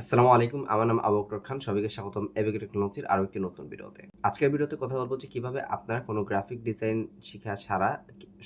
আসসালামু আলাইকুম। আমার নাম আবু বকর খান। সবাইকে স্বাগতম এবিকে টেকনোলজির আরো একটি নতুন ভিডিওতে। আজকের ভিডিওতে কথা বলবো যে কিভাবে আপনারা কোনো গ্রাফিক ডিজাইন শিখা ছাড়া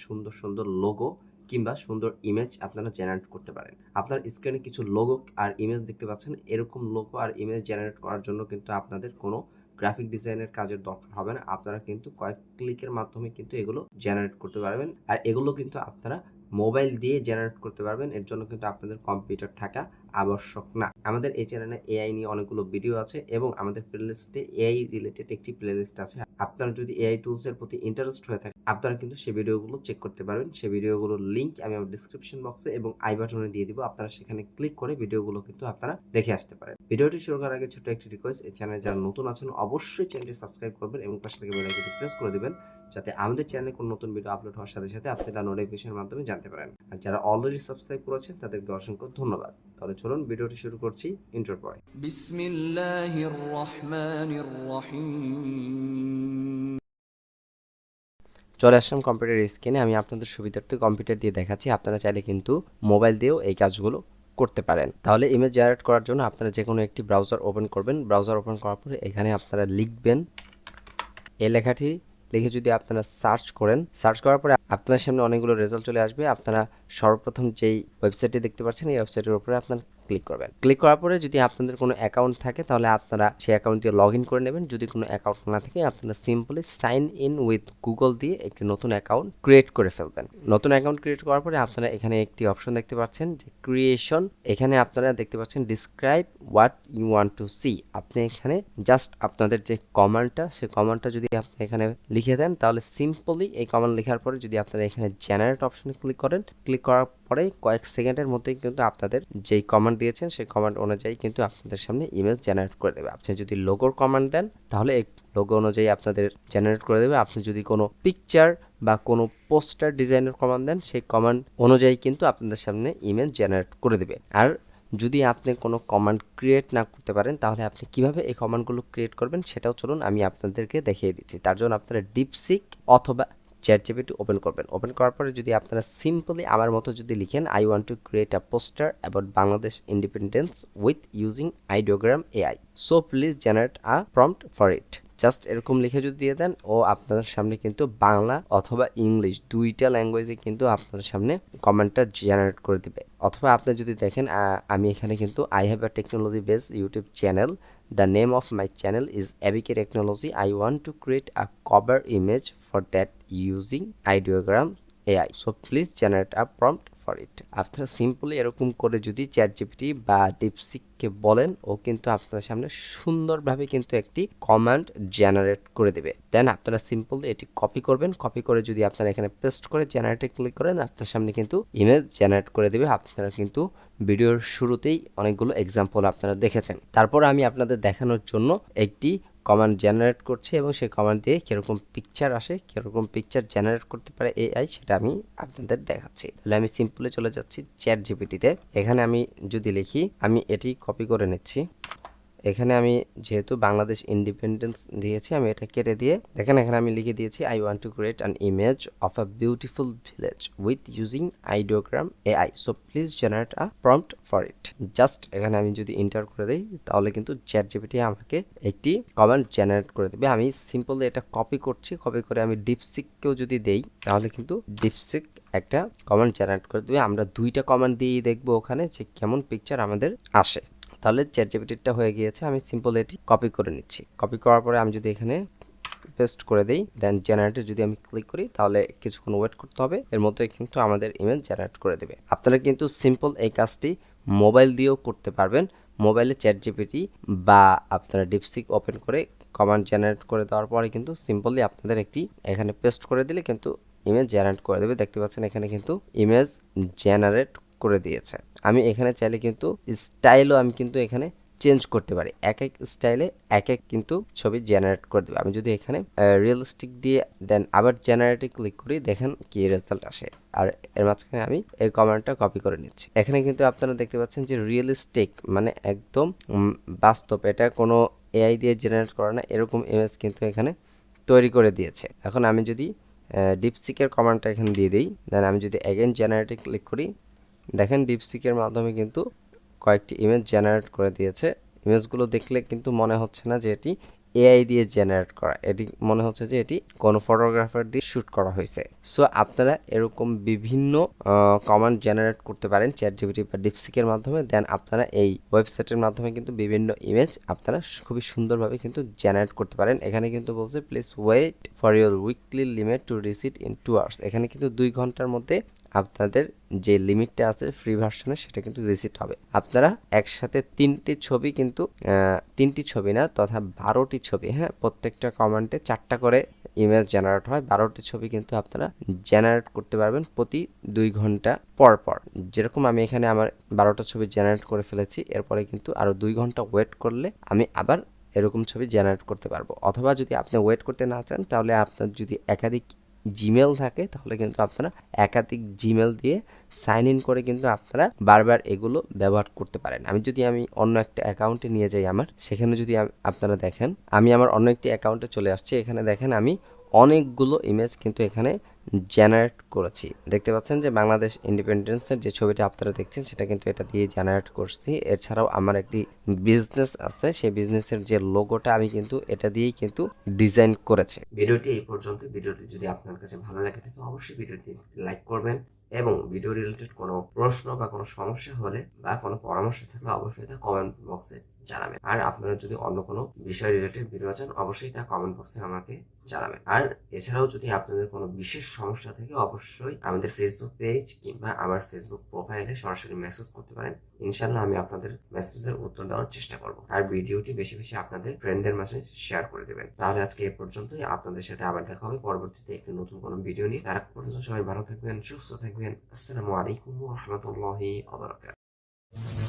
সুন্দর সুন্দর লোগো কিংবা সুন্দর ইমেজ আপনারা জেনারেট করতে পারেন। আপনার স্ক্রিনে কিছু লোগো আর ইমেজ দেখতে পাচ্ছেন। এরকম লোগো আর ইমেজ জেনারেট করার জন্য কিন্তু আপনাদের কোনো গ্রাফিক ডিজাইনের কাজের দরকার হবে না। আপনারা কিন্তু কয়েক ক্লিকের মাধ্যমে কিন্তু এগুলো জেনারেট করতে পারবেন। আর এগুলো কিন্তু আপনারা মোবাইল দিয়ে জেনারেট করতে পারবেন। এর জন্য কিন্তু আপনাদের কম্পিউটার থাকা আবশ্যক না। আমাদের এই চ্যানেলে এআই নিয়ে অনেকগুলো ভিডিও আছে এবং আমাদের প্লেলিস্টে এআই রিলেটেড একটি প্লেলিস্ট আছে। আপনারা যদি এআই টুলস এর প্রতি ইন্টারেস্ট হয়ে থাকে আপনারা কিন্তু সেই ভিডিওগুলো চেক করতে পারবেন। সেই ভিডিওগুলোর লিংক আমি আমার ডিসক্রিপশন বক্সে এবং আই বাটনে দিয়ে দিব। আপনারা সেখানে ক্লিক করে ভিডিওগুলো কিন্তু আপনারা দেখে আসতে পারেন। ভিডিওটি শুরু করার আগে ছোট একটি রিকোয়েস্ট, এই চ্যানেলে যারা নতুন আছেন অবশ্যই চ্যানেলটি সাবস্ক্রাইব করবেন এবং পাশে থেকে বেল আইকনটি প্রেস করে দিবেন, যাতে আমাদের চ্যানেলে কোনো নতুন ভিডিও আপলোড হওয়ার সাথে সাথে আপনি তার নোটিফিকেশনের মাধ্যমে জানতে পারেন। আর যারা অলরেডি সাবস্ক্রাইব করেছেন তাদেরকে অসংখ্য ধন্যবাদ। তাহলে চলুন ভিডিওটি শুরু করছি ইন্ট্রোর পরে। বিসমিল্লাহির রহমানির রহিম। চলে আসলাম কম্পিউটার স্ক্রিনে। আমি আপনাদের সুবিধার্থে কম্পিউটার দিয়ে দেখাচ্ছি। আপনারা চাইলে কিন্তু মোবাইল দিয়েও এই কাজগুলো করতে পারেন। তাহলে ইমেজ জেনারেট করার জন্য আপনারা যে কোনো একটি ব্রাউজার ওপেন করবেন। ব্রাউজার ওপেন করার পরে এখানে আপনারা লিখবেন, এই লেখাটি লিখে যদি আপনারা সার্চ করেন, সার্চ করার পরে আপনার সামনে অনেকগুলো রেজাল্ট চলে আসবে। আপনারা সর্বপ্রথম যেই ওয়েবসাইটটি দেখতে পাচ্ছেন এই ওয়েবসাইটের উপরে আপনার ক্লিক করবেন। ক্লিক করার পরে যদি আপনাদের কোনো অ্যাকাউন্ট থাকে তাহলে আপনারা সেই অ্যাকাউন্ট দিয়ে লগ ইন করে নেবেন। যদি কোনো অ্যাকাউন্ট না থাকে আপনারা simply sign in with Google দিয়ে একটি নতুন অ্যাকাউন্ট ক্রিয়েট করে ফেলবেন। নতুন অ্যাকাউন্ট ক্রিয়েট করার পরে আপনারা এখানে একটি অপশন দেখতে পাচ্ছেন যে ক্রিয়েশন। এখানে আপনারা দেখতে পাচ্ছেন describe what you want to see. আপনি এখানে জাস্ট আপনাদের যে কমান্ডটা সেই কমান্ডটা যদি আপনি এখানে লিখে দেন তাহলে সিম্পলি এই কমান্ড লেখার পরে যদি আপনারা এখানে জেনারেট অপশনে ক্লিক করেন, ক্লিক করার পরে কয়েক সেকেন্ডের মধ্যেই কিন্তু আপনাদের যেই কমান্ড দিয়েছেন সেই কমান্ড অনুযায়ী কিন্তু আপনাদের সামনে ইমেজ জেনারেট করে দেবে। আপনি যদি লোগোর কমান্ড দেন তাহলে এই লোগো অনুযায়ী আপনাদের জেনারেট করে দেবে। আপনি যদি কোনো পিকচার বা কোনো পোস্টার ডিজাইনের কমান্ড দেন সেই কমান্ড অনুযায়ী কিন্তু আপনাদের সামনে ইমেজ জেনারেট করে দেবে। আর যদি আপনি কোনো কমান্ড ক্রিয়েট না করতে পারেন তাহলে আপনি কিভাবে এই কমান্ডগুলো ক্রিয়েট করবেন সেটাও চলুন আমি আপনাদেরকে দেখিয়ে দিচ্ছি। তার জন্য আপনারা ডিপসিক অথবা চ্যাটজিপিটি ওপেন করবেন। ওপেন করার পরে যদি আপনারা সিম্পলি আমার মতো যদি লিখেন I want to create a poster about Bangladesh independence with using Ideogram AI, so please generate a prompt for it, just এরকম লিখে যদি দিয়ে দেন ও আপনাদের সামনে কিন্তু বাংলা অথবা ইংলিশ দুইটা ল্যাঙ্গুয়েজে কিন্তু আপনাদের সামনে কমেন্টটা জেনারেট করে দিবে। অথবা আপনি যদি দেখেন আমি এখানে কিন্তু I have a technology base YouTube channel, the name of my channel is ABK Technology. I want to create a cover image for that using ideogram AI, so please generate a prompt for it. আপনারা simply এরকম করে যদি ChatGPT বা ডিপসিককে বলেন ও কিন্তু আপনার সামনে সুন্দরভাবে কিন্তু একটি কমান্ড জেনারেট করে দেবে। দেন আপনারা সিম্পলি এটি কপি করবেন। কপি করে যদি আপনারা এখানে পেস্ট করে জেনারেটে ক্লিক করেন আপনার সামনে কিন্তু ইমেজ জেনারেট করে দেবে। আপনারা কিন্তু ভিডিওর শুরুতেই অনেকগুলো এক্সাম্পল আপনারা দেখেছেন। তারপর আমি আপনাদের দেখানোর জন্য একটি কমান্ড জেনারেট করছি এবং সেই কমান্ড দিয়ে কীরকম পিকচার আসে, কীরকম পিকচার জেনারেট করতে পারে এআই সেটা আমি আপনাদের দেখাচ্ছি। তাহলে আমি সিম্পলি চলে যাচ্ছি চ্যাটজিপিটিতে। এখানে আমি যদি লিখি, আমি এটি কপি করে নিচ্ছি। এখানে আমি যেহেতু বাংলাদেশ ইন্ডিপেন্ডেন্স দিয়েছি আমি এটা কেটে দিয়ে দেখেন এখানে আমি লিখে দিয়েছি I want to create an image of a beautiful village with using Ideogram AI, so please generate a prompt for it. Just এখানে আমি যদি এন্টার করে দিই তাহলে কিন্তু চ্যাটজিপিটি আমাকে একটি কমান্ড জেনারেট করে দেবে। আমি সিম্পলি এটা কপি করছি, কপি করে আমি ডিপসিককেও যদি দেই তাহলে কিন্তু ডিপসিক একটা কমান্ড জেনারেট করে দেবে। আমরা দুইটা কমান্ড দিয়েই দেখবো ওখানে যে কেমন পিকচার আমাদের আসে। তাহলে চ্যাটজিপিটিটা হয়ে গিয়েছে। আমি সিম্পল এটি কপি করে নিচ্ছি। কপি করার পরে আমি যদি এখানে পেস্ট করে দিই দেন জেনারেটে যদি আমি ক্লিক করি তাহলে কিছুক্ষণ ওয়েট করতে হবে। এর মধ্যে কিন্তু আমাদের ইমেজ জেনারেট করে দেবে। আপনারা কিন্তু সিম্পল এই কাজটি মোবাইল দিয়েও করতে পারবেন। মোবাইলে চ্যাটজিপিটি বা আপনারা ডিপসিক ওপেন করে কমান্ড জেনারেট করে দেওয়ার পরে কিন্তু সিম্পলি আপনাদের একটি এখানে পেস্ট করে দিলে কিন্তু ইমেজ জেনারেট করে দেবে। দেখতে পাচ্ছেন এখানে কিন্তু ইমেজ জেনারেট করে দিয়েছে। আমি এখানে চাইলে কিন্তু স্টাইলও আমি কিন্তু এখানে চেঞ্জ করতে পারি। এক এক স্টাইলে এক এক কিন্তু ছবি জেনারেট করে দেবে। আমি যদি এখানে রিয়েলিস্টিক দিয়ে দেন আবার জেনারেটে ক্লিক করি দেখেন কি রেজাল্ট আসে। আর এর মাঝখানে আমি এই কমান্ডটা কপি করে নিচ্ছি। এখানে কিন্তু আপনারা দেখতে পাচ্ছেন যে রিয়েলিস্টিক মানে একদম বাস্তব, এটা কোনো এআই দিয়ে জেনারেট করা না, এরকম ইমেজ কিন্তু এখানে তৈরি করে দিয়েছে। এখন আমি যদি ডিপসিকের কমান্ডটা এখানে দিয়ে দিই দেন আমি যদি অ্যাগেন জেনারেটে ক্লিক করি দেখেন ডিপসিকের মাধ্যমে কিন্তু কয়েকটি ইমেজ জেনারেট করে দিয়েছে। ইমেজগুলো দেখলে কিন্তু মনে হচ্ছে না যে এটি এআই দিয়ে জেনারেট করা, এটি মনে হচ্ছে যে এটি কোনো ফটোগ্রাফার দিয়ে শ্যুট করা হয়েছে। সো আপনারা এরকম বিভিন্ন কমান্ড জেনারেট করতে পারেন চ্যাটজিপিটি বা ডিপসিকের মাধ্যমে। দেন আপনারা এই ওয়েবসাইটের মাধ্যমে কিন্তু বিভিন্ন ইমেজ আপনারা খুবই সুন্দরভাবে কিন্তু জেনারেট করতে পারেন। এখানে কিন্তু বলছে please wait for your weekly limit to reset in 2 hours। এখানে কিন্তু 2 ঘন্টার মধ্যে আপনাদের যে লিমিটটা আছে ফ্রি ভার্সনে সেটা কিন্তু রিসিট হবে। আপনারা একসাথে 3টি ছবি কিন্তু 3টি ছবি না তথা 12টি ছবি, হ্যাঁ, প্রত্যেকটা কমেন্টে 4টা করে ইমেজ জেনারেট হয়। 12টি ছবি কিন্তু আপনারা জেনারেট করতে পারবেন প্রতি 2 ঘন্টা পর পর। যেরকম আমি এখানে আমার 12টা ছবি জেনারেট করে ফেলেছি, এরপরে কিন্তু আরও 2 ঘন্টা ওয়েট করলে আমি আবার এরকম ছবি জেনারেট করতে পারবো। অথবা যদি আপনি ওয়েট করতে না চান তাহলে আপনার যদি একাধিক জিমেল থাকে তাহলে কিন্তু আপনারা একাধিক জিমেল দিয়ে সাইন ইন করে কিন্তু আপনারা বারবার এগুলো ব্যবহার করতে পারেন। আমি অন্য একটা অ্যাকাউন্টে নিয়ে যাই আমার, সেখানে যদি আপনারা দেখেন আমি আমার অন্য একটি অ্যাকাউন্টে চলে আসছি। এখানে দেখেন আমি অনেকগুলো ইমেজ কিন্তু এখানে জেনারেট করেছি। দেখতে পাচ্ছেন যে বাংলাদেশ ইন্ডিপেন্ডেন্সের যে ছবিটা আপনারা দেখছেন সেটা কিন্তু এটা দিয়ে জেনারেট করছি। এছাড়াও আমার একটি বিজনেস আছে, সেই বিজনেসের যে লোগোটা আমি কিন্তু এটা দিয়েই কিন্তু ডিজাইন করেছি। ভিডিওটি এই পর্যন্ত। ভিডিওটি যদি আপনার কাছে ভালো লাগে থাকে অবশ্যই ভিডিওটি লাইক করবেন এবং ভিডিও রিলেটেড কোনো প্রশ্ন বা কোনো সমস্যা হলে বা কোনো পরামর্শ থাকলে অবশ্যই তা কমেন্ট বক্সে জানাবেন। আর আপনারা যদি অন্য কোনো বিষয় রিলেটেড ভিডিও চান অবশ্যই তা কমেন্ট বক্সে আমাকে জানাবেন। আর এছাড়াও যদি আপনাদের কোনো বিশেষ সমস্যা থাকে অবশ্যই আমাদের ফেসবুক পেজ কিংবা আমার ফেসবুক প্রোফাইলে সরাসরি মেসেজ করতে পারেন। ইনশাল্লাহ আমি আপনাদের মেসেজের উত্তর দেওয়ার চেষ্টা করব। আর ভিডিওটি বেশি বেশি আপনাদের ফ্রেন্ডদের মাঝে শেয়ার করে দেবেন। তাহলে আজকে এই পর্যন্তই। আপনাদের সাথে আবার দেখা হবে পরবর্তীতে একটি নতুন কোনো ভিডিও নিয়ে। তার পর্যন্ত সবাই ভালো থাকবেন, সুস্থ থাকবেন। আসসালামু আলাইকুম ওয়া রাহমাতুল্লাহি ওয়া বারাকাতুহু।